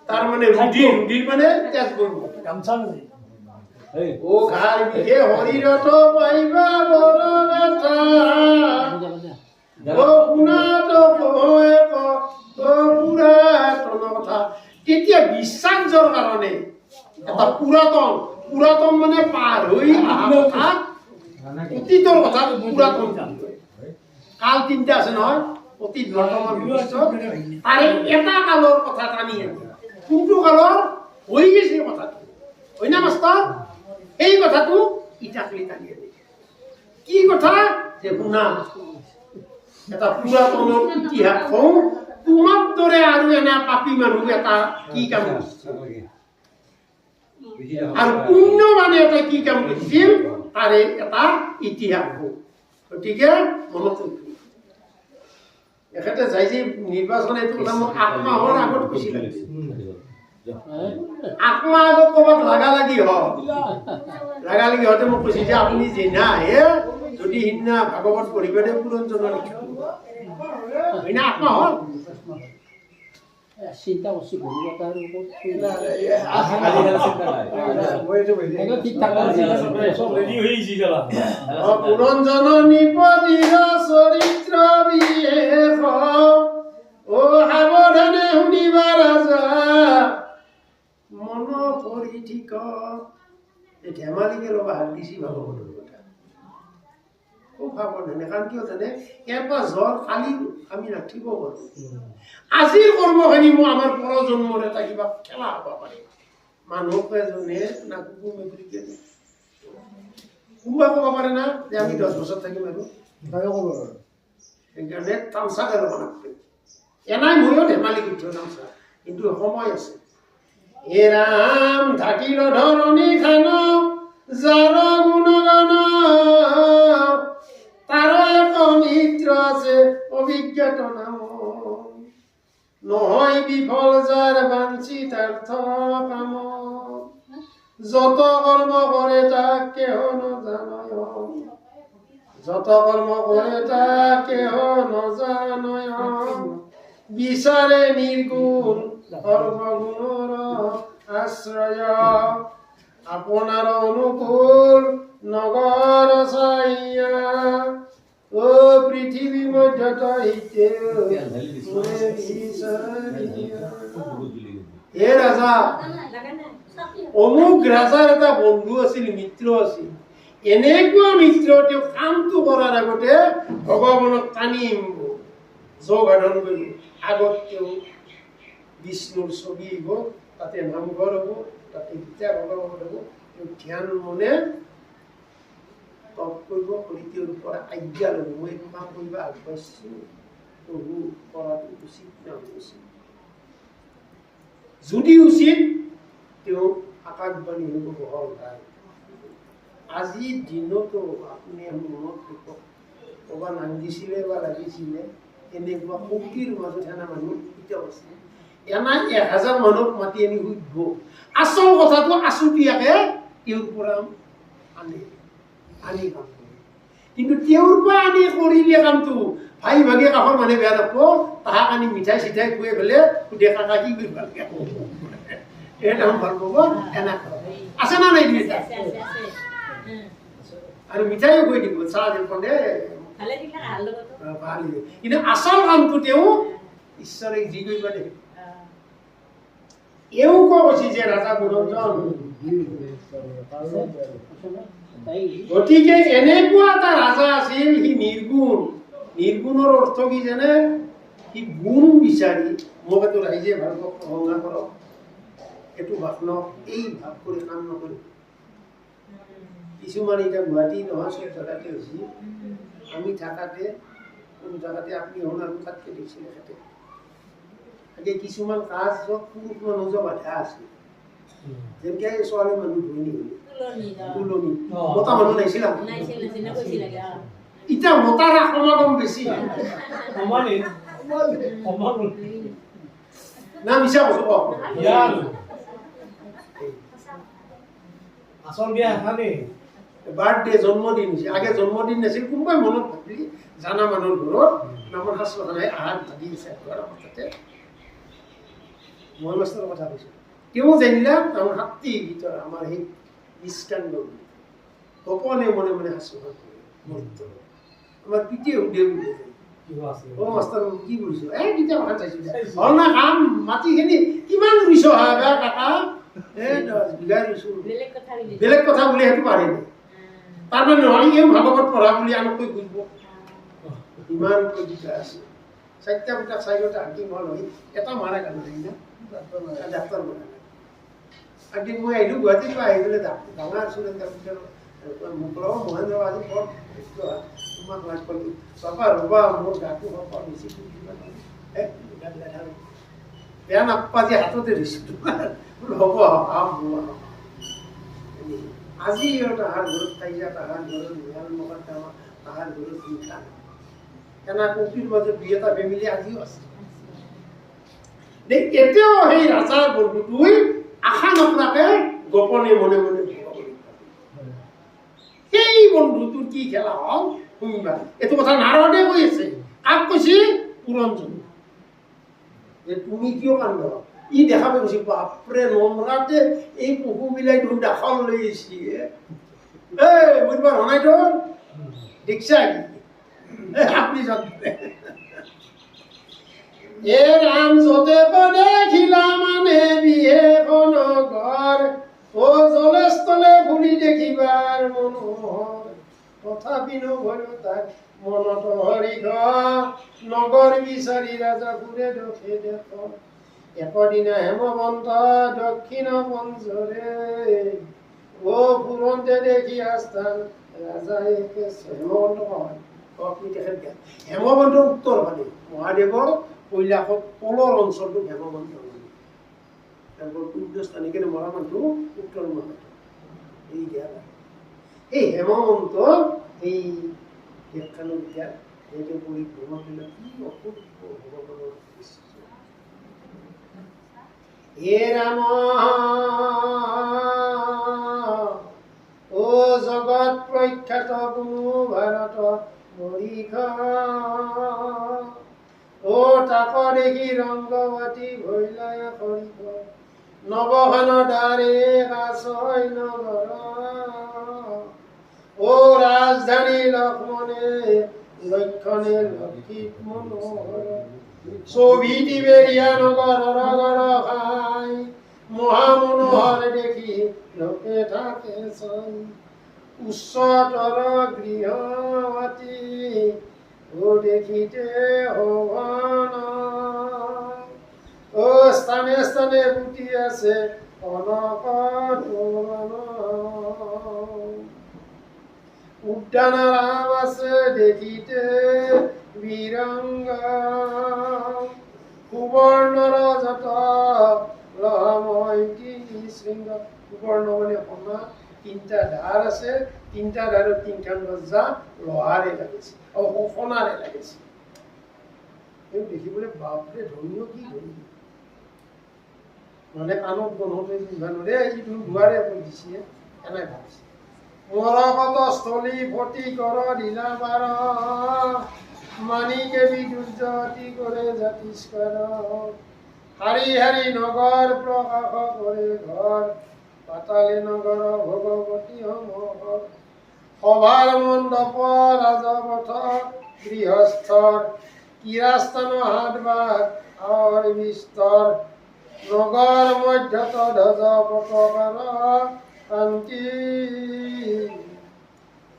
তাৰ মানে ৰুধি মানে তেজ কৰিব গামছা নাই ও ঘাই বিহে হৰিৰত পাইবা বৰ কথা ও শুনাত কয় ও পুৰাতন কথা তেতিয়া বিশ্বাসৰ কাৰণে এটা পুৰাতন মানে পাৰ হৈ অহা কথা অতীতৰ কথা পুৰাতন কাল তিনিটা আছে নহয় অতীত বৰ্তমান ভৱিষ্যত তাৰে এটা কালৰ কথা টানি আনি কোনটো কালৰ হৈ গৈছে কথাটো হয় না মাষ্টাৰ এই কথাটো ইটাকলি টানি আনি কি কথা যে শুনা এটা পুৰাতনৰ ইতিহাস কওঁ তোমাৰ দৰে আৰু এনে পাপী মানুহ এটা কি কাম কৰিছিল আৰু পুণ্যৱানে এটা কি কাম কৰিছিল তাৰে এটা ইতিহাস কওঁ গতিকে মনত এখেতে যাই যে নিৰ্বাচন এইটো কথা মোক আত্মাহৰ আগত কৈছিল আত্মা আগত ক'ৰবাত লাগালাগি হওঁতে মোক কৈছে যে আপুনি যেনা আহে যদি সিদিনা ভাগৱত পঢ়িব দে পুৰঞ্জনৰ লিখিব আত্মা হ'ল চিন্তা কৰছি ভূমিকাৰ উপৰ পুৰঞ্জন নিপতিৰ চৰিত্ৰ বিশেষ ও সাৱধানে শুনিবা ৰাজা মন কৰি ঠিক এই ধেমালিকে ল'বা হাত দিছি ভাগৱতৰ কথা খুব সাৱধানে কাৰণ কিয় জানে ইয়াৰ পৰা জ্বৰ কালি আমি ৰাখিব পাৰোঁ আজিৰ কৰ্মখিনি মই আমাৰ পৰজন্মৰ এটা কিবা খেলা হ'ব পাৰে মানুহক এজনে না কুকুৰ মেকুৰীকে কোনোবা ক'ব পাৰে না যে আমি 10 বছৰ থাকিম আৰু সেইকাৰণে তামচা ল'ব নাপায় এনাই ময়ো ধেমালি কৰি তামচা কিন্তু সময় আছে হে ৰাম ঢাকিল ধৰণী খান যাৰ গুণগান তাৰ এক মিত্ৰ আছে অভিজ্ঞত নাম নহয় বিফল যাৰ বাঞ্ছিতাৰ্থ কাম যত কৰ্ম কৰে তাক কেহ নজানয় যত কৰ্ম কৰে তাক কেহ নজানয় বিচাৰে নিৰ্গুণ সৰ্বগুণৰ আশ্ৰয় আপোনাৰ অনুকূল নগৰ চাইয়া ও পৃথিৱী মধ্যত হিতে হে ৰাজা অমুক ৰাজাৰ এটা বন্ধু আছিল মিত্ৰ আছিল এনেকুৱা মিত্ৰ তেওঁ কামটো কৰাৰ আগতে ভগৱানক টানি আনিব যোগ সাধন কৰিব আগত তেওঁ বিষ্ণুৰ ছবি আহিব তাতে নামঘৰ হ'ব তাতে গীতা ভগৱান হ'ব তেওঁ ধ্যান মনে তপ কৰিব কৰি তেওঁৰ পৰা আজ্ঞা ল'ব মই এইটো কাম কৰিব আগবাঢ়িছোঁ প্ৰভু কৰাটো উচিত না উচিত যদি উচিত তেওঁ আকাশবাণী হ'ব বহল গায় আজিৰ দিনতো আপুনি মনত দেখক ক'ৰবাত নাগিছিলে বা লাগিছিলে এনেকুৱা শক্তিৰ মাজত এনা মানুহ এতিয়াও আছে এনাই 1000 মানুহক মাতি আনি সুধিব আচল কথাটো আছুতীয়াকে তেওঁৰ পৰা আনি কাম কৰে কিন্তু তেওঁৰ পৰা আনি কৰিলে কামটো ভাই ভাগে কাষৰ মানুহে বেয়া নাপাব তাহাক আনি মিঠাই চিঠাই খুৱাই পেলাই সুধে কাকা কি কৰিব লাগে এটা ভাল পাব এনেকুৱা আছে না নাই দুইটা আৰু মিঠাইও খুৱাই দিব চাহ জলপানে ভাল কিন্তু আচল কামটো তেওঁ ঈশ্বৰে যি কৰিব দে এও কৈছে যে ৰাজা পুৰঞ্জন গতিকে এনেকুৱা এটা ৰাজা আছিল সি নিৰ্গুণৰ অৰ্থ কি জানে সি গুণ বিচাৰি মোক এইটো ৰাইজে ভাল পাওক প্ৰশংসা কৰক এইটো ভাৱ এই ভাৱ কৰি কাম নকৰি কিছুমান এতিয়া গুৱাহাটী নহয় চব জেগাতে হৈছে আমি থাকাতে কোনো জেগাতে আপুনি শুনাৰ তাতকৈ দেখিছিলে আগে কিছুমান কাজ পুৰুষ মানুহৰ বাধা আছিল যেনেকে ছোৱালী মানুহ ধনী তুলনি মতা মানুহ নাইছিল এতিয়া মতাৰ সমাগম বেছি না মিছা কৈছো কওক আসল বিয়া এখানে বাৰ্থডে জন্মদিন হৈছে আগে জন্মদিন নাছিল কোনোবাই মনত ভাবিলি জানা মানুহৰ ঘৰত নামৰ শাস্ত্ৰখনে আহাৰ ভাগি দিছে তাতে মই মাষ্টৰৰ কথা কৈছো তেওঁ জানিলা আমাৰ হাতী ভিতৰত আমাৰ সেই নিষ্কাণ্ড গোপনে মনে মনে শাস্ত্ৰখন মৰিত আমাৰ পিঠিয়ে সুধে বুলি অ মাষ্টৰ কি কৰিছো কেতিয়া কথা চাইছো হ'ল না কাম মাটিখিনি কিমান ৰুইছ হা কাকা 10 বিঘা ৰুইছো বেলেগ কথা বুলি সেইটো পাৰে তাৰমানে নহ'লে ভাগৱত পঢ়া বুলি আনক কৈ বুজিব ইমান প্ৰতিকা আছে চাৰিটা বুটা চাৰিটা হাঁকি মল হৈ এটা মাৰা কাম নাই না ডাক্তৰ বনাই আজি মই আহিলোঁ গুৱাহাটীৰ পৰা আহি পেলাই ডাঙৰ ষ্টুডেণ্ট মোকল মহেন্দ্ৰ আজি বৰ তোমাক লাগ পালোঁ বাবা ৰ'বা মোৰ গাটো হবা বেছি বেয়া নাপাজি হাততে দিছিলোঁ হ'ব আজি তাহাৰ ঘৰত কাজিয়া তাহাৰ ঘৰত মিয়াল মকদ্দমা তাহাৰ ঘৰত হিংসা এনা কৌটিৰ মাজত দুই এটা ফেমিলি আজিও আছে এতিয়াও সেই ৰাজাৰ বন্ধুটোই আশা নকৰাকে গোপনে মনে মনে সেই বন্ধুটোৰ কি খেলা হল শুনিবা এইটো কথা নাৰদে কৈ আছে কাক কৈছে পুৰঞ্জন যে তুমি কিয় কান্দ ই দেখা পাই কৈছে বাপৰে নমৰাতে এই পশুবিলাক দেখোন দাখল লৈ আহিছে বুধবাৰ হোৱা নাই তোৰ দেখিছা আপনি জানতে এ ৰাম যতে দেখিলা মানে বিহেখন ঘৰ ও জলস্থলে ভুলি দেখিবাৰ মনোহৰ তথাপি নভয় তাক মনত হৰি নগৰ বিচাৰি ৰাজা ঘূৰে দখে দেখ একদিনা হেমবন্ত দক্ষিণ পঞ্জৰে ও ফুৰন্তে দেখি আস্থান ৰাজাই হেমবন্ত হয় হেমবন্তৰ উত্তৰ ফালে মহাদেৱৰ কৈলাশত তলৰ অঞ্চলটোক হেমবন্ত তাৰপৰা সূৰ্যস্থানী কেনে মৰা মানুহ উত্তৰ মহাদেৱ এই দিয়া এই হেমবন্ত এই দেশখানৰ এতিয়া এইটো কৰি ভ্ৰমণ কৰিলে কি অপূৰ্ব ভগৱানৰ দৃশ্য হে ৰাম ও জগত প্ৰখ্যাত কোনো ভাৰত ও তাক দেখি ৰংগৱতী ভৈলায় সৰিব নৱখান দ্বাৰে কাছয় নগৰ ও ৰাজধানী লক্ষ্মণে লক্ষণে লক্ষিত মনোহৰ শোভিতি বেৰিয়া নগৰৰ গৰ খাই মহামনোহৰ দেখি লোকে থাকে চাই উচ্চতৰ গৃহৱতী ও দেখিতে হৱন ও স্থানে স্থানে পুতি আছে কনক তোৰণ উদ্যান ৰাম আছে দেখিতে বিৰংগ সুবৰ্ণৰ যত লহময় শৃংগ সুবৰ্ণ মানে সোণা তিনিটা ধাৰ আছে তিনিটা ধাৰত তিনিখন দৰ্জা লোহাৰে লাগিছে আৰু সোণাৰে লাগিছে এই দেখিবলৈ বাপৰে ধন্য কি ধন্য মানে কাণত বনতে জিভানৰে এইটো দুৱাৰে কৈ দিছে এনে ভাবিছে মৰকত স্থলী ফটি কৰ দিলা বাৰ মানিকে বিদুৰ্যতি কৰে জাতিস্কাৰ হাৰি হাৰি নগৰ প্ৰকাশ কৰে ঘৰ পাতালে নগৰ ভগৱতী সমহৰ সভাৰ মণ্ডপ ৰাজপথ গৃহস্থৰ কিৰাস্থান হাত বাট আৱৰ বিস্তৰ নগৰ মধ্যত ধ্বজ পতাকাৰ শান্তি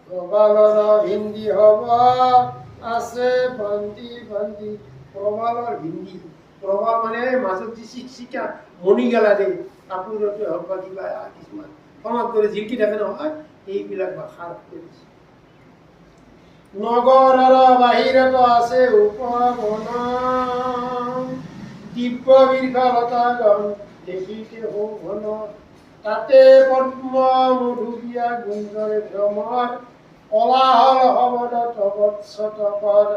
প্ৰবালৰ ভিন্দি হব আছে ভান্তি ভান্তি প্ৰবালৰ ভিন্দি প্ৰবাল মানে মাজত যি চিকচিকা মণি গেলা দে কাপোৰতে হওক বা কিবা কিছুমান খনত কৰি জিলকি থাকে নহয় এইবিলাক ভাষাৰ কৰিছে নগৰৰ বাহিৰত আছে উপবন দিব্য বিশালতা গণ দেখিতে শোভন তাতে পদ্ম মধুবিয়া গুঞ্জৰে ভ্ৰমৰ কলাহল শবদ তবৎ শতকৰ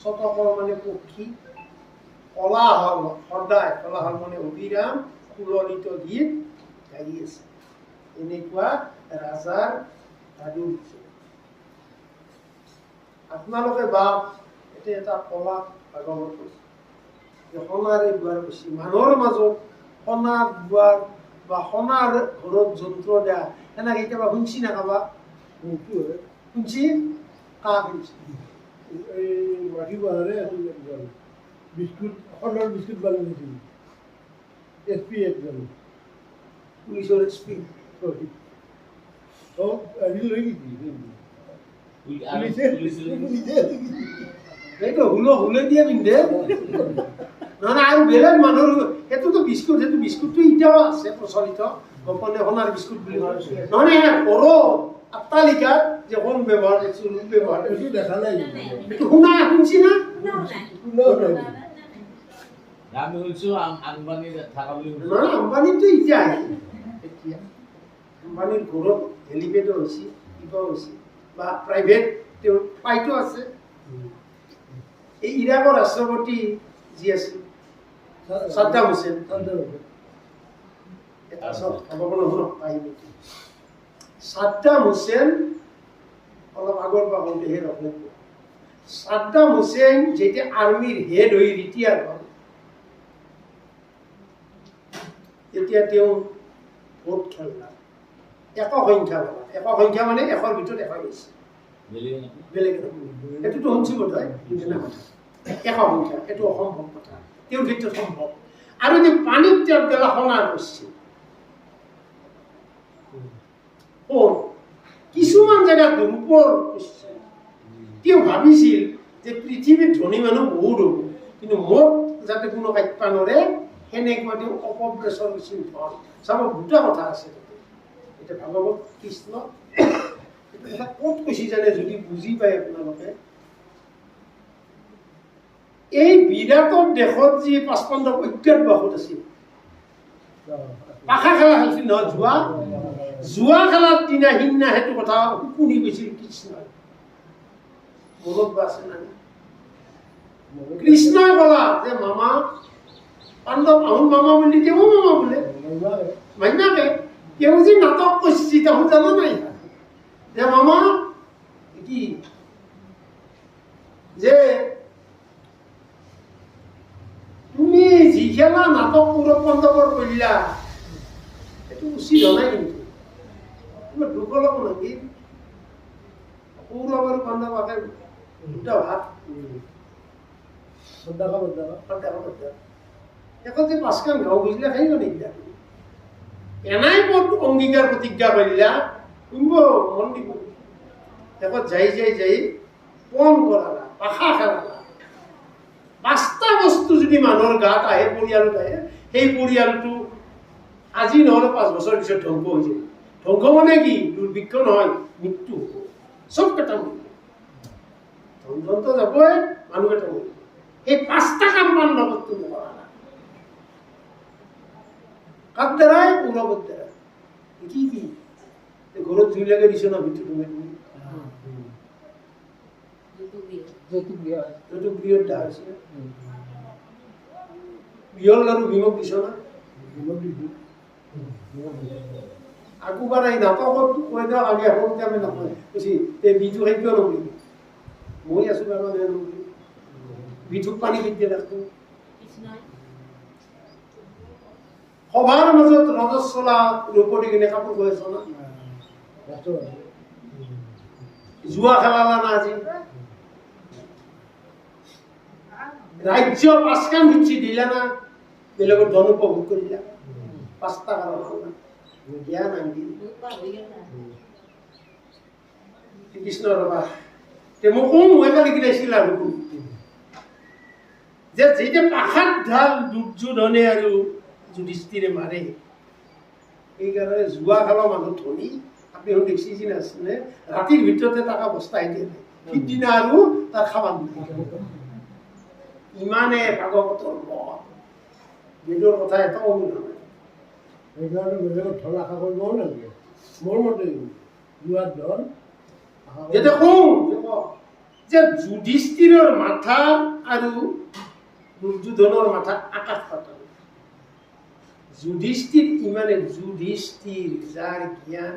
শতকৰ মানে পক্ষী কলাহল সদায় কলাহল মানে অবিৰাম সুললিত গীত গাই আছে এনেকুৱা ৰাজাৰ সাধু দিছে আপোনালোকে বাপ এতিয়া এটা কলা ভাগৱত যে সোণাৰে দুৱাৰ বেছি মানুহৰ মাজত সোণাৰ দুৱাৰ বা সোণাৰ ঘৰত যন্ত্ৰ দিয়া এনেকৈ কেতিয়াবা শুনছি না কাবা শুনছি কাক শুনছি এই মাটি বাহারে বিস্কুট সোণৰ বিস্কুট বানাই দিছিল SP একজন পুলিচৰ এছপি চব হেৰি লৈ গৈছিল পুলিচে সেইটো হুলে দিয়ে পিন্ধে নহ'লে আৰু বেলেগ মানুহৰ সেইটোতো সেইটো বিস্কুটটো এতিয়াও আছে প্ৰচলিত গোপনে সোণাৰ বিস্কুট বুলি কয় নহ'লে ঘৰৰ অট্টালিকাত যে সোণ ব্যৱহাৰ কৰিছোঁ ৰূপ ব্যৱহাৰ এইটো কৰিছোঁ দেখা নাই সেইটো শুনছি না কোনেও নাই আমি শুনছো আম্বানি থাকা বুলি শুনছো নহয় আম্বানীটো এতিয়া আহিল এতিয়া আম্বানীৰ ঘৰত হেলিপেডো হৈছে কিবা হৈছে বা প্ৰাইভেট তেওঁৰ ফ্লাইটো আছে এই ইৰাকৰ ৰাষ্ট্ৰপতি যি আছিল ছাদ্দাম হুছেইন এটা চব ভগৱানৰ শুনক কাহিনীটো ছাদ্দাম হুছেইন অলপ আগৰ পৰা কওঁতেহে ৰখে ছাদ্দাম হুছেইন যেতিয়া আৰ্মিৰ হেড হৈ ৰিটায়াৰ হ'ল তেতিয়া তেওঁ ভোট খেলা এশ সংখ্যা মানে এশৰ ভিতৰত এশ গৈছে বেলেগ সেইটোতো শুনছি বোধ হয় এশ সংখ্যা এইটো অসম্ভৱ কথা তেওঁৰ ক্ষেত্ৰত সম্ভৱ আৰু যে পানীত তেওঁ গেলা সনা কৰিছিল কিছুমান জেগাত ৰূপৰ তেওঁ ভাবিছিল যে পৃথিৱীত ধনী মানুহ বহুত হ'ব কিন্তু মোক যাতে কোনো কাটপা নৰে সেনেকুৱা তেওঁ অপপ্ৰেছৰ চিন্তা চাব দুটা কথা আছে এতিয়া ভাগৱত কৃষ্ণ এইটো কথা ক'ত কৈছে জানে যদি বুজি পায় আপোনালোকে এই বিৰাটৰ দেশত যি ৫৫ প্ৰত্যাহ্বাসত আছিল পাখা খেলা খেলিছিল নহয় জুৱা খেলাৰ দিনা সিদিনা সেইটো কথা শুনি গৈছিল কৃষ্ণই মনত আছে না কৃষ্ণই ক'লা যে মামা পাণ্ডৱ আহোন মামা বুলি তেওঁ মামা বোলে মাইনাকে তেওঁ যে নাটক কৰিছে তাহোন জানা নাই যে মামা কি যে তুমি যি খেলা নাটক কৌৰৱ পাণ্ডৱৰ কৰিলা সেইটো উচিত হোৱা নাই কিন্তু তোমাৰ দুখ ল'ব নেকি কৌৰৱ আৰু পাণ্ডৱ আকে দুটা ভাগ এখন যে পাঁচখন গাঁও বুজিলে খাই নিদিলা এনাই পদ অংগীকাৰ প্ৰতিজ্ঞা কৰিলা শুনব মন দিব শেষত যাই পণ কৰালা পাখা খেলালা ৫টা বস্তু যদি মানুহৰ গাত আহে পৰিয়ালত আহে সেই পৰিয়ালটো আজি নহ'লে ৫ বছৰ পিছত ধ্বংস হৈ যায় ধ্বংস মানে কি দুৰ্ভিক্ষ নহয় মৃত্যু হ'ব চব কেইটা মৰিব ধনটো যাবই মানুহ কেইটা মৰিব এই ৫টা কাম পাণ্ডৱত তুমি কৰালা কাক দ্বাৰাই কৌৰৱৰ দ্বাৰাই কি ঘৰত জুই লাগে দিছ না ভিতৰত তুমি যৌতুক বিয়ত দা হৈছে বিয়ল আৰু ভীমক দিছ না আকোবাৰ এই নাটকত কৈ দিয়ক আমি সৰুতে আমি নকয় কৈছি এই বিজু সেই কিয় নকৰিবি মই আছো বাৰু নকৰিবি বিজুক পানী কেতিয়া ৰাখো সভাৰ মাজত ৰজস্বলা ৰূপৰি কিনে কাপোৰ গৈ আছ না জুৱা খেলালা না আজি ৰাজ্য ৫খন ভিত্তি দিলা না বেলেগৰ ধন উপভোগ কৰিলা ৫টা কাৰণ জ্ঞান আনি কৃষ্ণ ৰবা মোক মই কালি কিনাইছিল আৰু যে যেতিয়া পাখাত ঢাল দুৰ্যোধনে আৰু যুধিষ্ঠিৰে মাৰে সেইকাৰণে জুৱা খেলৰ মানুহ ধনী আপুনি দেখিছে নাছিলে ৰাতিৰ ভিতৰতে টকা বস্তাই দিয়ে সিদিনা আৰু তাৰ খাব ইমানে ভাগৱতৰ মত বেদৰ কথা এটাও শুনা নাই। সেইকাৰণে বেলেগত ধন আশা কৰিবও নালাগে মোৰ মতে লোৱাৰ ধন আশা কৰিব এতিয়া কওঁ যে যুধিষ্ঠিৰৰ মাথা আৰু দুৰ্যোধনৰ মাথা আকাশ পাতাল। যুধিষ্ঠিৰ ইমানে যুধিষ্ঠিৰ যাৰ জ্ঞান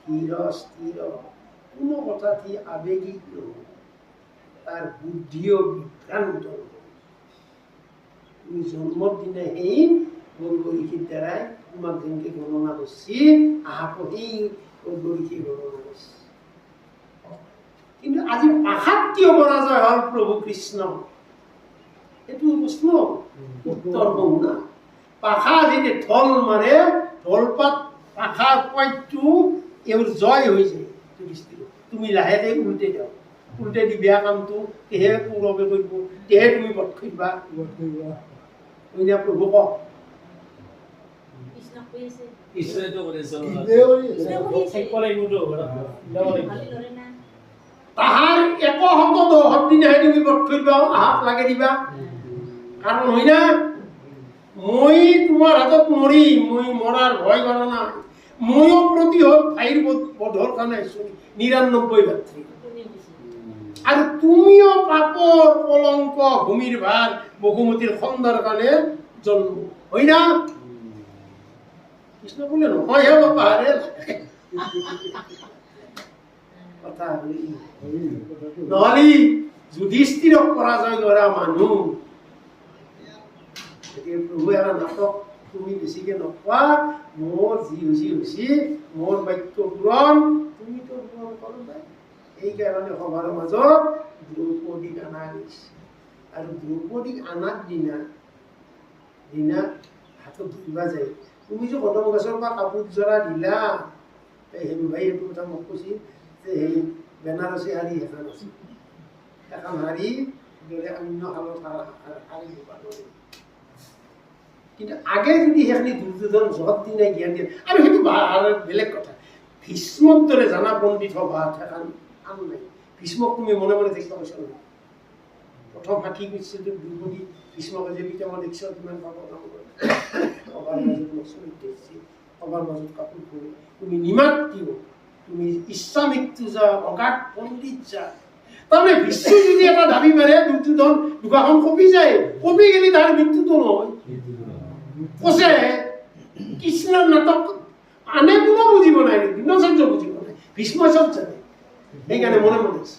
ধীৰ স্থিৰ, কোনো কথাত সি আৱেগিক নহয়, তাৰ বুদ্ধিও বিভ্ৰান্ত নহয়। তুমি জন্মৰ দিনা সেই বৰগৰিষীৰ দ্বাৰাই তোমাক যেনেকৈ গণনা কৰিছে আহাকো সেই বৰগৰিষী গণনা কৰিছে। কিন্তু আজি পাশাত কিয় পৰাজয় হ'ল প্ৰভু কৃষ্ণ, সেইটো প্ৰশ্ন উত্তৰ কওঁ না। পাশা যেতিয়া ঢল মাৰে, ঢলপাত পাশাৰ পইণ্টটো এওঁৰ জয় হৈ যায়। তুমি লাহেকৈ উল্টে যাওঁ, উল্টে দি বেয়া কামটো তেহে কৌৰৱে কৰিব, তেহে তুমি বধ কৰিবা। প্ৰভু কওক ঈশ্বৰেতো কৰিছে থাকিব লাগিবতো যাব লাগিব। তাহাৰ একশত 10 দিনাহে তুমি বধ কৰিবা, আহাক লাগে দিবা। কাৰণ হয় না, মই তোমাৰ হাতত মৰিম, মই মৰাৰ ভয় কৰা নাই। ময়ো প্ৰতিহত ভাইৰ বধৰ কাৰণে আহিছো 99 ভাতৃ। আৰু তুমিও পাপৰ কলংক ভূমিৰ ভাৰ বসুমতীৰ খণ্ডৰ কাৰণে জন্ম হয় না। কৃষ্ণ বোলে নহয় হে বাপা ৰে কথা নহলি যুধিষ্ঠিৰক পৰাজয় কৰা মানুহ। প্ৰভু এটা নাটক তুমি বেছিকে নকোৱা, মোৰ যি হৈছে মোৰ বাক্য পূৰণ তুমিতো পূৰণ কৰা। এইকাৰণে সভাৰ মাজত দ্ৰৌপদীক অনা গৈছে। আৰু দ্ৰৌপদীক অনাৰ দিনা হাতত ধৰিবা যায়। তুমি যে কদম গছৰ পৰা কাপোৰ জৰা দিলা, হেমভাই সেইটো কথা মোক কৈছিল যে সেই বেনাৰসী শাৰী এখন আছে, এখন শাৰী দৰে অন্য শালত শাৰী দিব নোৱাৰে। কিন্তু আগে যদি সেইখিনি দুৰ্যোধন জহত দিনাই জ্ঞান দিয়ে, আৰু সেইটো বেলেগ কথা। ভীষ্মৰ দৰে জানা পণ্ডিত হবা এখন আন নাই। ভীষ্মক তুমি মনে মনে দেখিব কৈছা নহয়। প্ৰথম 60 কৈছিল দ্ৰৌপদী ভীষ্মক যে পিতামহ দেখিছ কিমান পাব কাম কৰে, সভাৰ মাজত নচলিত দেখছি, সভাৰ মাজত কাপোৰ কৰি তুমি নিমাত কিয়, তুমি ইচ্ছা মৃত্যু যা অগাধ পণ্ডিত যা। তাৰমানে ভীষ্ম যদি এটা দাবী মাৰে দুৰ্যোধন দুগাখন কপি যায়, কপি গেলি তাৰ মৃত্যুটো নহয়। কৈছে কৃষ্ণৰ নাটক আনে কোনো বুজিব নাই, দ্ৰোণাচাৰ্য বুজিব নাই, ভীষ্ম চব জানে। সেইকাৰণে মনে মনে আছে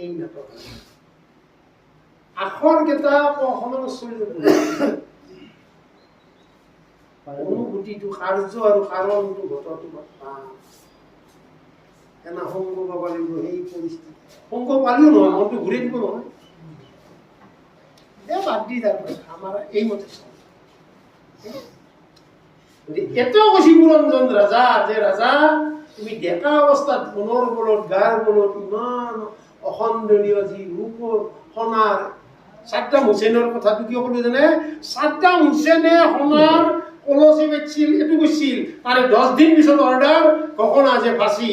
এই নাটক আখৰ কেইটা অনুভূতিটো কাৰ্য আৰু কাৰণটো ঘটটো এনা সংগ পাব লাগিব। সেই পৰিস্থিতি সংগ পালিও নহয়, মনটো ঘূৰি দিব নহয়। বাদ দি যাব আমাৰ এইমতে এটাও কৈছি পুৰঞ্জন ৰাজা যে ৰাজা তুমি ডেকা অৱস্থাত মনৰ বলত গাৰ বলত ইমান অখণ্ডনীয় যি ৰূপৰ সোণাৰ ছাদ্দাম হুছেইনৰ কথাটো কিয় ক'লো জানে? ছাদ্দাম হুছেইনে সোণাৰ কলচি বেচিছিল, এইটো কৈছিল তাৰে 10 দিন পিছত অৰ্ডাৰ ঘোষণা যে ফাঁচি।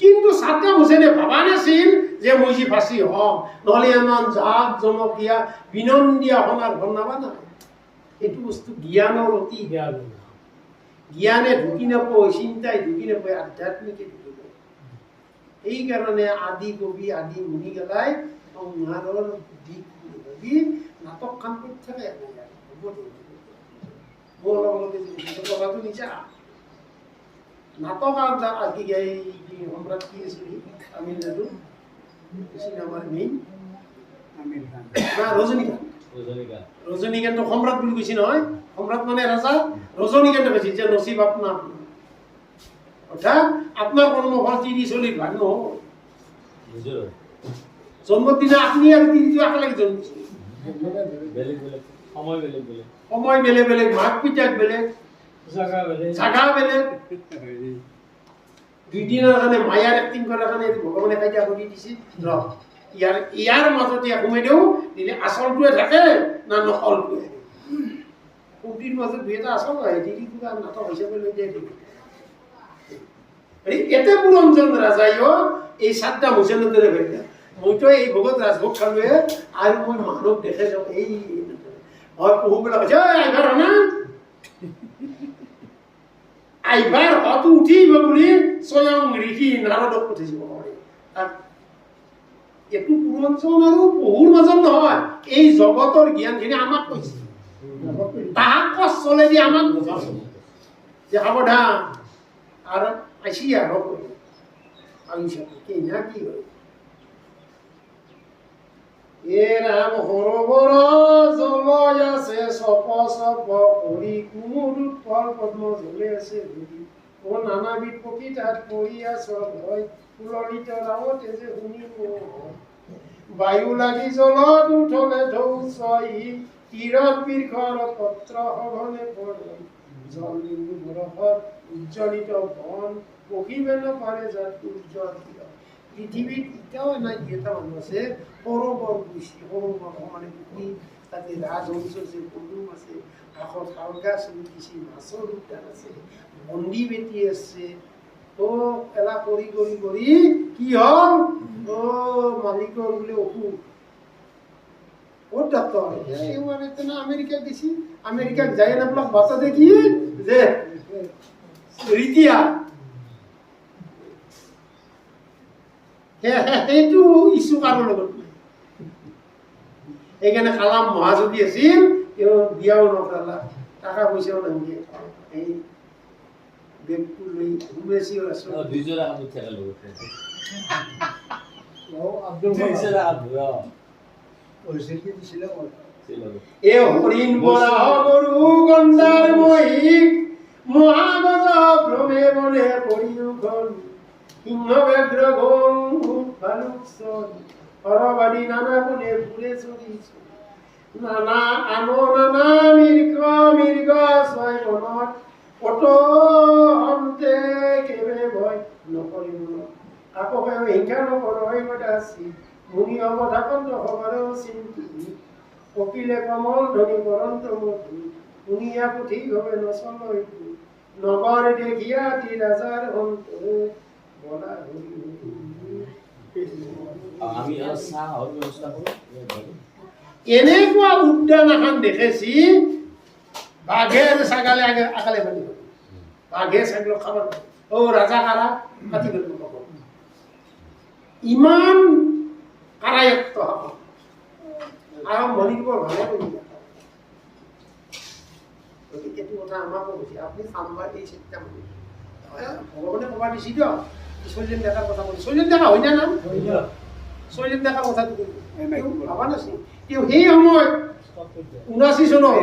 কিন্তু ছাদ্দাম হুছেইনে ভাবা নাছিল যে মই যি ফাঁচি হম, নহলে ইমান জাক জমকীয়া বিনন্দীয়া সোণাৰ ঘৰ নাবা নাই। এইটো বস্তু জ্ঞানৰ অতি জ্ঞানে ঢুকি নাপায়, চিন্তাই ঢুকি নাপায়, আধ্যাত্মিকে ঢুকি পায়। এইকাৰণে আদি কবি আদি মুনি গেলাই সংহাৰৰ দিশ বুলি ভাবি নাটকখন কৰি থাকে। মোৰ লগতে কথাটো নিচা নাটক আদি গাই সম্ৰাট কি আছিল তামিলনাডু চিনেমাৰ মেইন ৰজনীকান্ত সম্ৰাট বুলি কৈছে নহয়। সম্ৰাট মানে ৰাজা, ৰজনীকান্ত কৈছে যে নচিব আপোনাৰ অৰ্থাৎ আপোনাৰ কৰ্মফল 30-40 ভাগ নহ'ব। জন্মৰ দিনা আপুনি আৰু 30 একেলগে জন্মিছে, সময় বেলেগ বেলেগ, মাক পিতাক বেলেগ, জাগা বেলেগ। 2 দিনৰ কাৰণে মায়াৰ এক্টিং কৰাৰ কাৰণে ভগৱানে কাইজা কৰি দিছে। ইয়াৰ মাজতে সোমাই দিওঁ দিলে আচলটোৱে থাকে না নকলটোৱে। ফূৰ্তিৰ মাজত 2-এটা আচল হয়, কিবা নাটক হিচাপে লৈ যায়। এতে পুৰঞ্জন ৰাজাইও এই ছাদ্দাম হুছেইনৰ দৰে ভাবিলে মইতো এই ভোগত ৰাজভোগ খালোৱে আৰু মই মানুহক দেখে যাওঁ এই হয় পহুবিলাক হৈছে আহিবাৰ না আহিবাৰ হয়তো উঠিব বুলি স্বয়ং ঋষি নাৰদক পঠিয়াইছিল এইটো পুৰঞ্চন আৰু পহুৰ মাজত নহয় এই জগতৰ জ্ঞানখিনি আমাক কৈছে তাহাক কষ্টলেদি আমাক বুজাইছে যে সাৱধান আৰু আইছি আৰু আহিছে কেইনা কি হয় এ ৰাম সৰোবৰ জলয় আছে চপ চপ কৰি কুমুদ ফল পদ্ম জ্বলে আছে ধৰি ও নানাবিধ পক্ষী তাত পৰি আছ ভয় ফুলৰিত ৰাৱতে যে শুনিব বায়ু লাগি জলত উঠলে ঢৌ চই তীৰত বৃক্ষৰ পত্ৰ সঘনে পৰে জল বিন্দু বৰফত উজ্জ্বলিত বন পঢ়িবে নপাৰে যাত উজ্জ্বল পৃথিৱীত এতিয়াও নাই এটা মানুহ আছে সৰোবৰ গৈছে সৰোবৰ মানে পুখুৰী তাতে ৰাজহংস আছে পদুম আছে কাষত শাল গাছ উঠিছে মাছৰ উদ্যান আছে মন্দি বেটি আছে এলা কৰি কৰি কৰি কি হ'ল মালিকৰ বোলে অসুখ ক'ত ডাক্তৰ আমেৰিকাত দিছি আমেৰিকাত যায় নাপলাক বাচ্চা দেখি যে ৰিতিয়া সেইটো ইছ্যু কাৰো লগত নাই সেইকাৰণে কালাম মহাজনী আছিল তেওঁ বিয়াও নকৰালা টকা পইচাও নামিয়ে এই বেগটো লৈ ঘূৰিছিল দুইযোৰা কাপোৰ থাকে লগত আব্দুল দুইযোৰা কাপোৰ এ হৰিণ বৰাহ গৰু গণ্ডাৰ মহিক মহাগজ ভ্ৰমে বনে পৰিদূষণ সিংহ ব্যাঘ্ৰ গং ভালুক চন সৰবাদী নানা বনে ফুৰে চলিছো নানা নানা মৃগ ছয় বনত কত হন্তে কেবে ভয় নকৰি মনত আকৌ হিংসা নকৰ দাসী মুনি অৱধাকন্ত সবাৰো চিন্তি কপিলে কমল ধনী কৰন্ত মধু শুনিয়া পুথি গবে নচলৈ নগৰ দেখিয়া তি ৰাজাৰ অন্ত বলা আমি চাহৰ ব্যৱস্থা কৰোঁ এনেকুৱা উদ্যান এখন দেখেছি বাঘে আৰু ছাগালে আগালে বান্ধি বাঘে ছাগলক খাব ৰাজা কাৰা কাটি কৰিব ইমান কাৰায়ত্ত আৰু মণিপুৰ ভালে কৰি গতিকে এইটো কথা আমাকো কৈছে আপুনি চাম্বাৰ এই চিন্তা মানুহ ভগৱানে ক'বা দিছি দিয়ক শৈলেন ডেকাৰ কথা কৈছে শৈলেন ডেকা হয় না নাম শৈলেন ডেকাৰ কথাটো ভাবা নাছিল তেওঁ সেই সময়ত 79 চনত